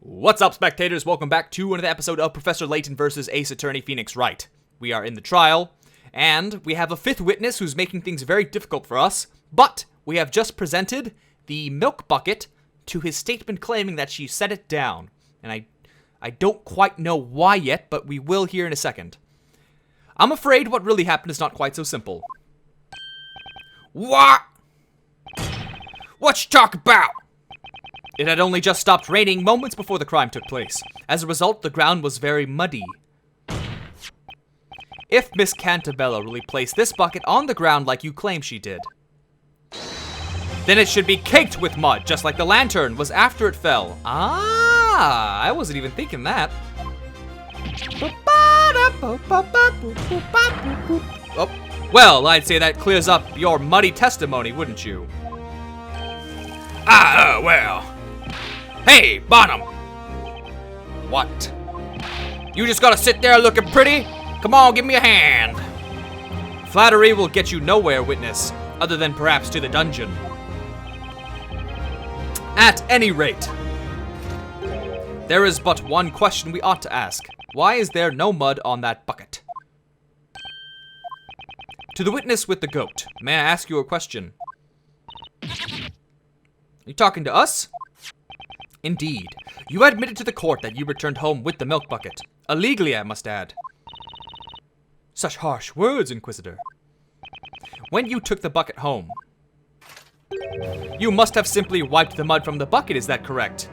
What's up, spectators? Welcome back to another episode of Professor Layton versus Ace Attorney Phoenix Wright. We are in the trial, and we have a fifth witness who's making things very difficult for us, but we have just presented the milk bucket to his statement claiming that she set it down. And I don't quite know why yet, but we will here in a second. I'm afraid what really happened is not quite so simple. What? What you talk about? It had only just stopped raining moments before the crime took place. As a result, the ground was very muddy. If Miss Cantabella really placed this bucket on the ground like you claim she did, then it should be caked with mud, just like the lantern was after it fell. Ah, I wasn't even thinking that. Oh, well, I'd say that clears up your muddy testimony, wouldn't you? Well. Hey, Bonham. What? You just gotta sit there looking pretty? Come on, give me a hand. Flattery will get you nowhere, witness, other than perhaps to the dungeon. At any rate, there is but one question we ought to ask. Why is there no mud on that bucket? To the witness with the goat, may I ask you a question? You talking to us? Indeed. You admitted to the court that you returned home with the milk bucket. Illegally, I must add. Such harsh words, Inquisitor. When you took the bucket home, you must have simply wiped the mud from the bucket, is that correct?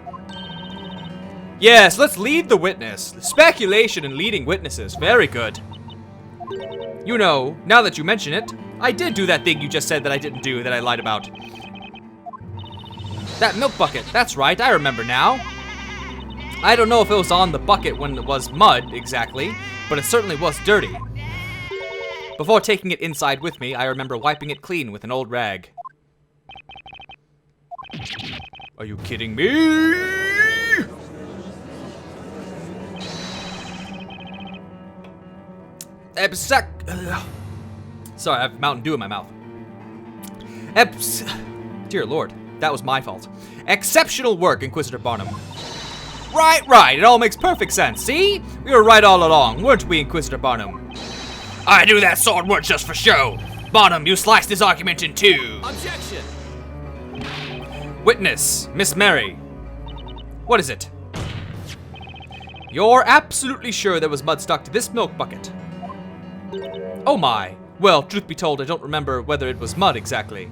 Yes, let's lead the witness. Speculation and leading witnesses. Very good. You know, now that you mention it, I did do that thing you just said that I didn't do, that I lied about. That milk bucket, that's right, I remember now. I don't know if it was on the bucket when it was mud, exactly, but it certainly was dirty. Before taking it inside with me, I remember wiping it clean with an old rag. Are you kidding me? Sorry, I have Mountain Dew in my mouth. Dear Lord. That was my fault. Exceptional work, Inquisitor Barnum. Right. It all makes perfect sense. See? We were right all along, weren't we, Inquisitor Barnum? I knew that sword weren't just for show. Barnum, you sliced this argument in two. Objection! Witness, Miss Mary. What is it? You're absolutely sure there was mud stuck to this milk bucket? Oh my. Well, truth be told, I don't remember whether it was mud exactly.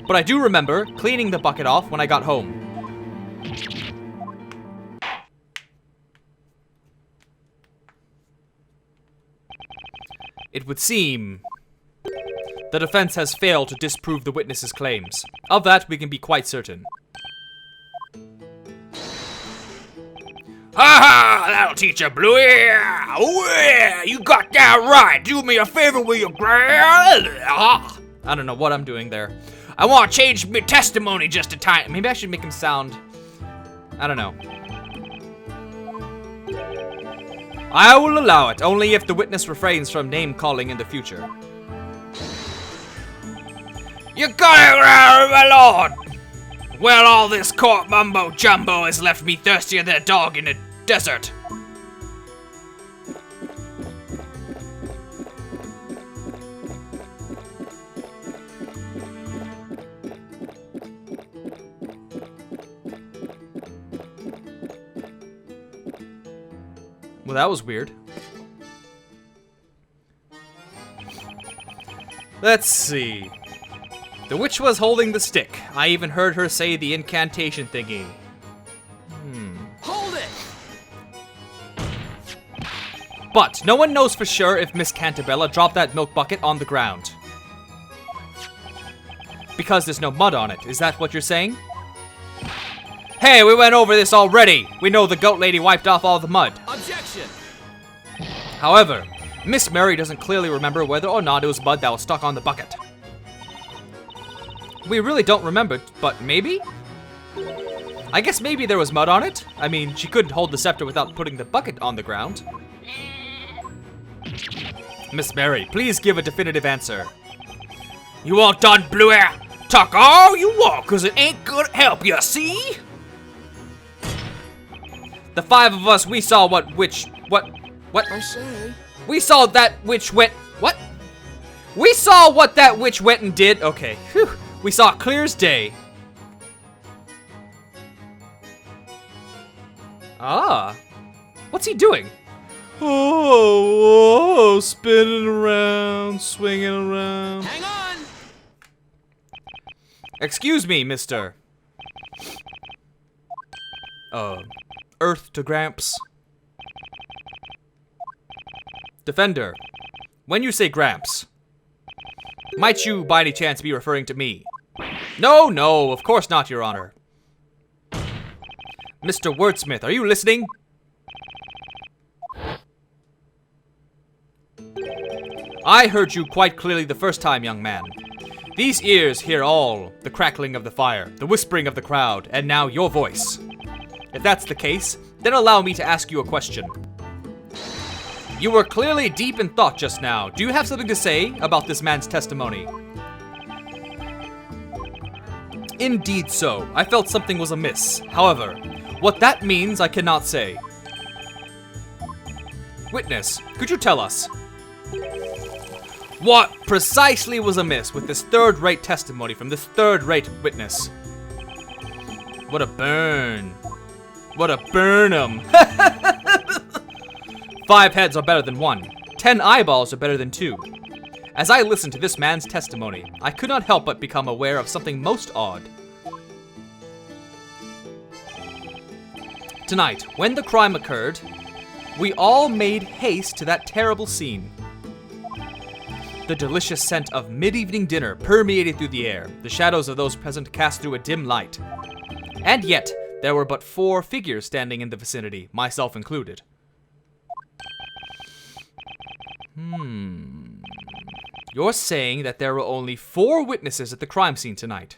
But I do remember cleaning the bucket off when I got home. It would seem the defense has failed to disprove the witness's claims. Of that, we can be quite certain. Ha! That'll teach you, Bluey! Oh, yeah, you got that right! Do me a favor, will you, Grand? I don't know what I'm doing there. I want to change my testimony just a tiny. Maybe I should make him sound... I don't know. I will allow it, only if the witness refrains from name-calling in the future. You got it right, my lord! Well, all this court mumbo-jumbo has left me thirstier than a dog in a desert. Well, that was weird. Let's see. The witch was holding the stick. I even heard her say the incantation thingy. Hold it! But no one knows for sure if Miss Cantabella dropped that milk bucket on the ground. Because there's no mud on it. Is that what you're saying? Hey, we went over this already. We know the goat lady wiped off all the mud. Objection! However, Miss Mary doesn't clearly remember whether or not it was mud that was stuck on the bucket. We really don't remember, but maybe? I guess maybe there was mud on it. I mean, she couldn't hold the scepter without putting the bucket on the ground. Miss Mary, please give a definitive answer. You all done, Bluey? Talk all you want, cause it ain't gonna help you, see? The 5 of us, we saw what? I say. We saw that witch went, what? We saw what that witch went and did. Okay, whew. We saw clear as day. Ah, what's he doing? Oh, spinning around, swinging around. Hang on. Excuse me, mister. Earth to Gramps. Defender, when you say Gramps, might you by any chance be referring to me? No, of course not, Your Honor. Mr. Wordsmith, are you listening? I heard you quite clearly the first time, young man. These ears hear all the crackling of the fire, the whispering of the crowd, and now your voice. If that's the case, then allow me to ask you a question. You were clearly deep in thought just now. Do you have something to say about this man's testimony? Indeed so. I felt something was amiss. However, what that means I cannot say. Witness, could you tell us? What precisely was amiss with this third-rate testimony from this third-rate witness? What a burn. What a burn'em. 5 heads are better than 1. 10 eyeballs are better than 2. As I listened to this man's testimony, I could not help but become aware of something most odd. Tonight, when the crime occurred, we all made haste to that terrible scene. The delicious scent of mid-evening dinner permeated through the air, the shadows of those present cast through a dim light. And yet, there were but 4 figures standing in the vicinity, myself included. You're saying that there were only 4 witnesses at the crime scene tonight.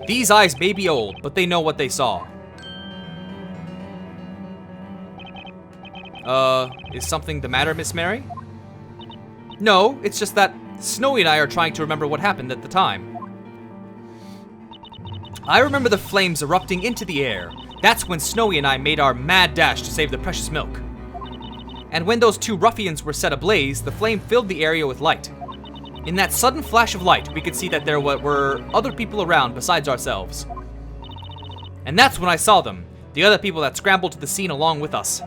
These eyes may be old, but they know what they saw. Is something the matter, Miss Mary? No, it's just that Snowy and I are trying to remember what happened at the time. I remember the flames erupting into the air. That's when Snowy and I made our mad dash to save the precious milk. And when those 2 ruffians were set ablaze, the flame filled the area with light. In that sudden flash of light, we could see that there were other people around besides ourselves. And that's when I saw them, the other people that scrambled to the scene along with us.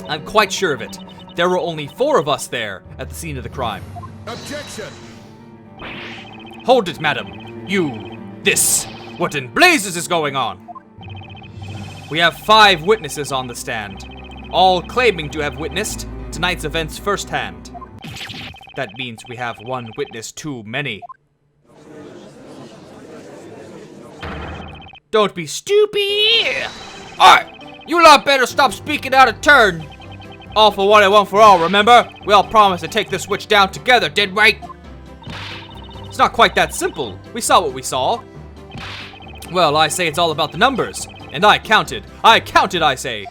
I'm quite sure of it. There were only 4 of us there at the scene of the crime. Objection. Hold it, madam. What in blazes is going on? We have 5 witnesses on the stand, all claiming to have witnessed tonight's events firsthand. That means we have 1 witness too many. Don't be stupid! Alright, you lot better stop speaking out of turn. All for one and one for all, remember? We all promised to take this witch down together, didn't we? It's not quite that simple. We saw what we saw. Well, I say it's all about the numbers. And I counted, I say.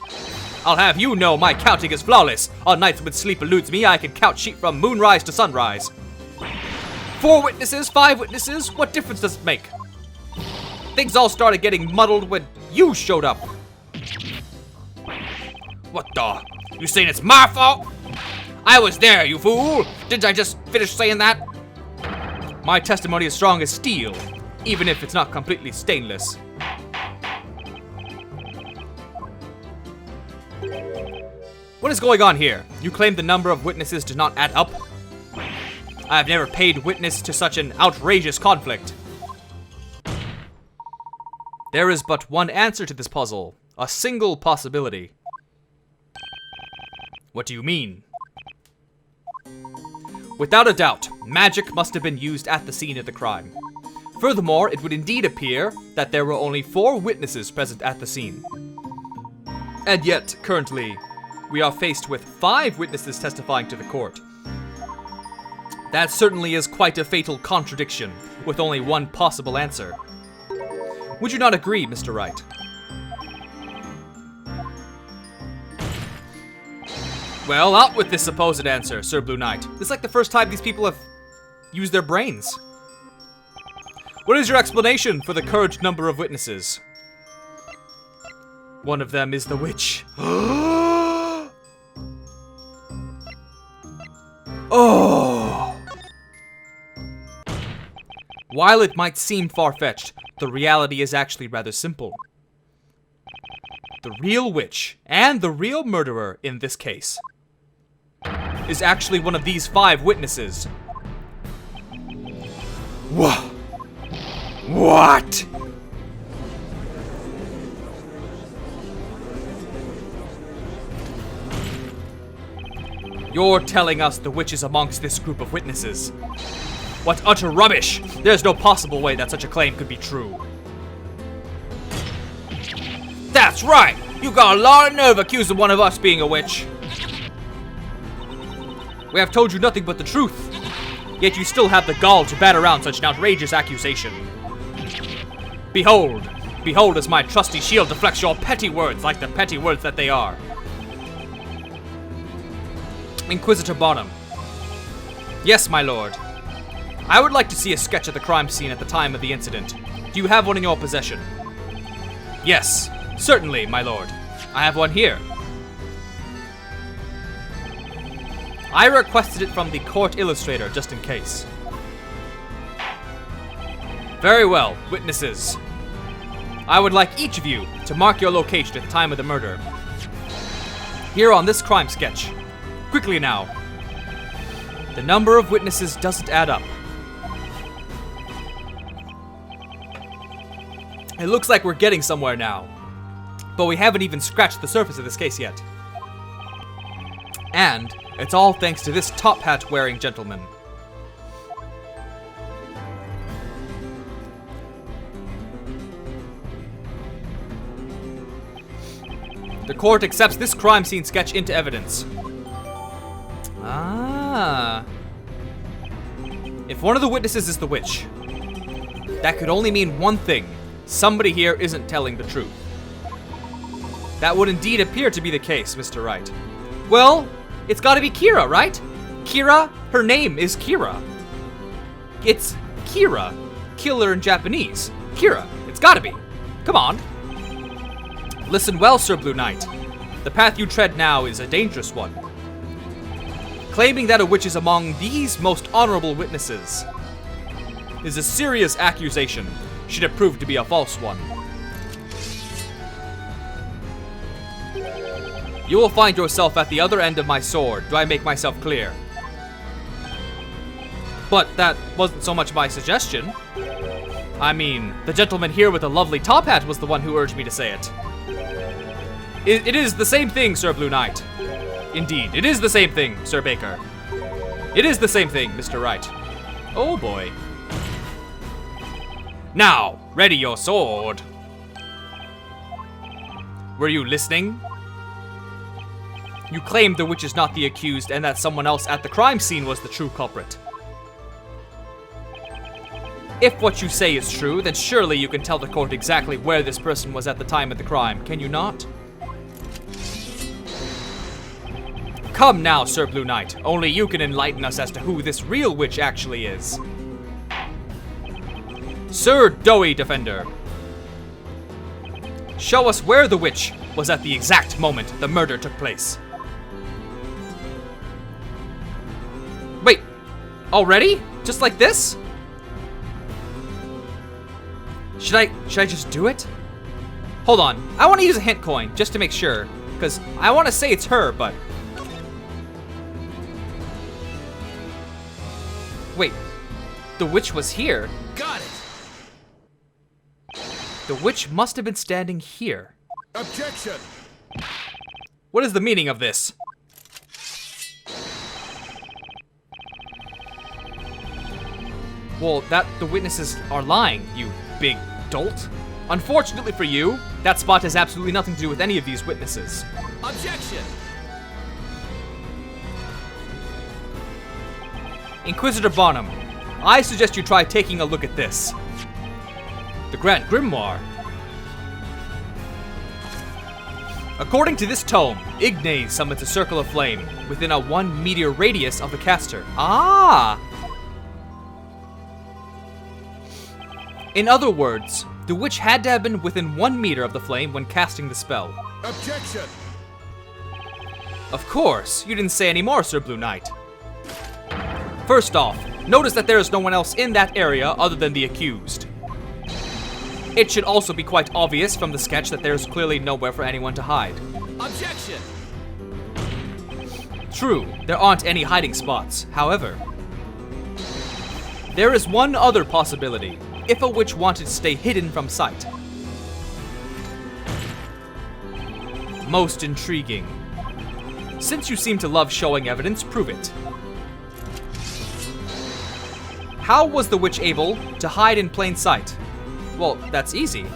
I'll have you know my counting is flawless. On nights when sleep eludes me, I can count sheep from moonrise to sunrise. 4 witnesses, 5 witnesses, what difference does it make? Things all started getting muddled when you showed up. What the? You saying it's my fault? I was there, you fool. Didn't I just finish saying that? My testimony is strong as steel, even if it's not completely stainless. What is going on here? You claim the number of witnesses does not add up? I have never paid witness to such an outrageous conflict. There is but one answer to this puzzle, a single possibility. What do you mean? Without a doubt, magic must have been used at the scene of the crime. Furthermore, it would indeed appear that there were only 4 witnesses present at the scene. And yet, currently, we are faced with 5 witnesses testifying to the court. That certainly is quite a fatal contradiction, with only one possible answer. Would you not agree, Mr. Wright? Well, out with this supposed answer, Sir Blue Knight. It's like the first time these people have used their brains. What is your explanation for the current number of witnesses? One of them is the witch. Oh! While it might seem far-fetched, the reality is actually rather simple. The real witch, and the real murderer in this case, is actually one of these 5 witnesses. What? You're telling us the witch is amongst this group of witnesses. What utter rubbish! There's no possible way that such a claim could be true. That's right! You got a lot of nerve accusing one of us being a witch. We have told you nothing but the truth, yet you still have the gall to bat around such an outrageous accusation. Behold! Behold as my trusty shield deflects your petty words like the petty words that they are. Inquisitor Bonham. Yes, my lord. I would like to see a sketch of the crime scene at the time of the incident. Do you have one in your possession? Yes, certainly, my lord. I have one here. I requested it from the court illustrator, just in case. Very well, witnesses. I would like each of you to mark your location at the time of the murder. Here on this crime sketch. Quickly now. The number of witnesses doesn't add up. It looks like we're getting somewhere now, but we haven't even scratched the surface of this case yet. And it's all thanks to this top hat wearing gentleman. The court accepts this crime scene sketch into evidence. Ah. If one of the witnesses is the witch, that could only mean one thing. Somebody here isn't telling the truth. That would indeed appear to be the case, Mr. Wright. Well, it's gotta be Kira, right? Kira? Her name is Kira. It's Kira. Killer in Japanese. Kira. It's gotta be. Come on. Listen well, Sir Blue Knight. The path you tread now is a dangerous one. Claiming that a witch is among these most honorable witnesses is a serious accusation, should it prove to be a false one. You will find yourself at the other end of my sword. Do I make myself clear? But that wasn't so much my suggestion. I mean, the gentleman here with the lovely top hat was the one who urged me to say it. It is the same thing, Sir Blue Knight. Indeed, it is the same thing, Sir Baker. It is the same thing, Mr. Wright. Oh boy. Now, ready your sword. Were you listening? You claimed the witch is not the accused and that someone else at the crime scene was the true culprit. If what you say is true, then surely you can tell the court exactly where this person was at the time of the crime, can you not? Come now, Sir Blue Knight. Only you can enlighten us as to who this real witch actually is. Sir Doughy Defender. Show us where the witch was at the exact moment the murder took place. Wait, already? Just like this? Should I just do it? Hold on, I want to use a hint coin just to make sure, because I want to say it's her, but... Wait, the witch was here. Got it. The witch must have been standing here. Objection. What is the meaning of this? Well, the witnesses are lying, you big dolt. Unfortunately for you, that spot has absolutely nothing to do with any of these witnesses. Objection. Inquisitor Bonham, I suggest you try taking a look at this. The Grand Grimoire. According to this tome, Ignace summons a circle of flame within a 1 meter radius of the caster. Ah! In other words, The witch had to have been within 1 meter of the flame when casting the spell. Objection! Of course, you didn't say any more, Sir Blue Knight. First off, notice that there is no one else in that area other than the accused. It should also be quite obvious from the sketch that there is clearly nowhere for anyone to hide. Objection! True, there aren't any hiding spots. However, there is one other possibility, if a witch wanted to stay hidden from sight. Most intriguing. Since you seem to love showing evidence, prove it. How was the witch able to hide in plain sight? Well, that's easy.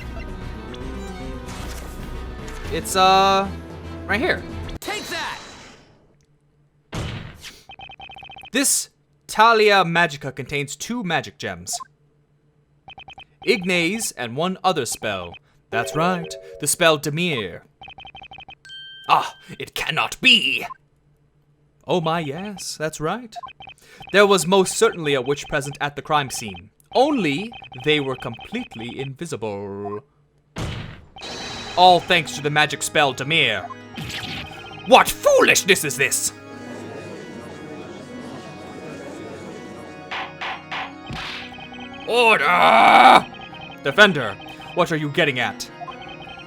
It's, right here. Take that! This Thalia Magica contains 2 magic gems. Ignace and 1 other spell. That's right, the spell Demir. Ah, it cannot be! Oh my, yes, that's right. There was most certainly a witch present at the crime scene. Only, they were completely invisible. All thanks to the magic spell Demir. What foolishness is this? Order! Defender, what are you getting at?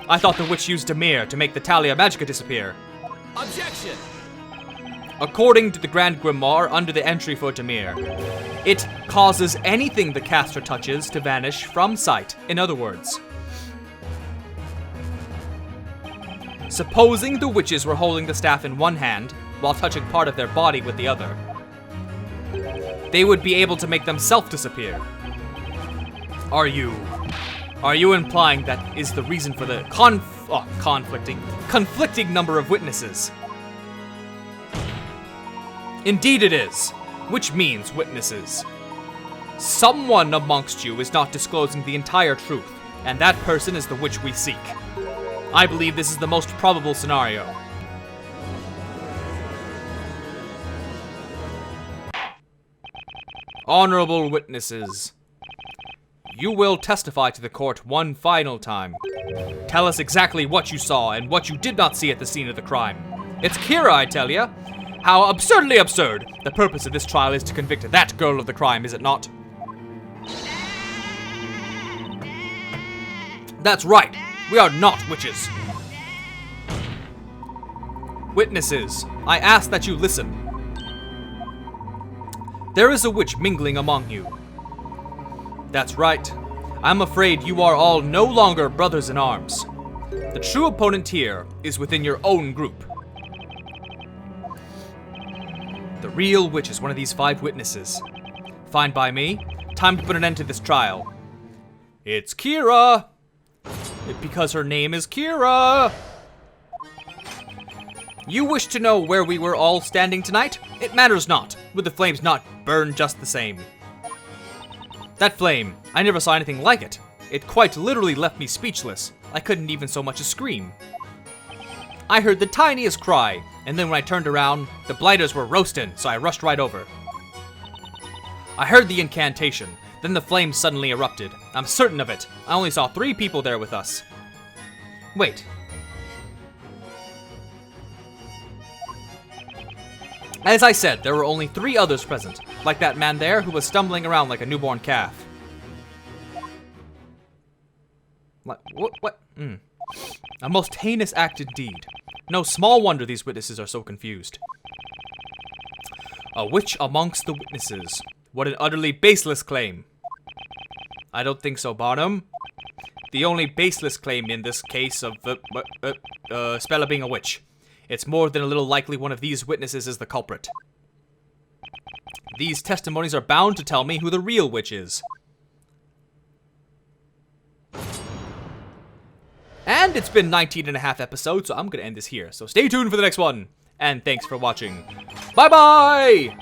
I thought the witch used Demir to make the Thalia Magica disappear. Objection! According to the Grand Grimoire under the entry for Demir, it causes anything the caster touches to vanish from sight. In other words, supposing the witches were holding the staff in one hand while touching part of their body with the other, they would be able to make themselves disappear. Are you implying that is the reason for the conflicting number of witnesses? Indeed it is, which means witnesses. Someone amongst you is not disclosing the entire truth, and that person is the witch we seek. I believe this is the most probable scenario. Honorable witnesses, you will testify to the court one final time. Tell us exactly what you saw and what you did not see at the scene of the crime. It's Kira, I tell ya. How absurdly absurd! The purpose of this trial is to convict that girl of the crime, is it not? That's right! We are not witches! Witnesses, I ask that you listen. There is a witch mingling among you. That's right. I'm afraid you are all no longer brothers in arms. The true opponent here is within your own group. The real witch is one of these 5 witnesses. Fine by me. Time to put an end to this trial. It's Kira! Because her name is Kira! You wish to know where we were all standing tonight? It matters not, with the flames not burned just the same. That flame, I never saw anything like it. It quite literally left me speechless. I couldn't even so much as scream. I heard the tiniest cry, and then when I turned around, the blighters were roasting, so I rushed right over. I heard the incantation, then the flame suddenly erupted. I'm certain of it. I only saw 3 people there with us. Wait. As I said, there were only 3 others present, like that man there who was stumbling around like a newborn calf. What? A most heinous act indeed. No small wonder these witnesses are so confused. A witch amongst the witnesses. What an utterly baseless claim. I don't think so, Barnum. The only baseless claim in this case of Spella being a witch. It's more than a little likely one of these witnesses is the culprit. These testimonies are bound to tell me who the real witch is. And it's been 19.5 episodes, so I'm gonna end this here. So stay tuned for the next one. And thanks for watching. Bye-bye!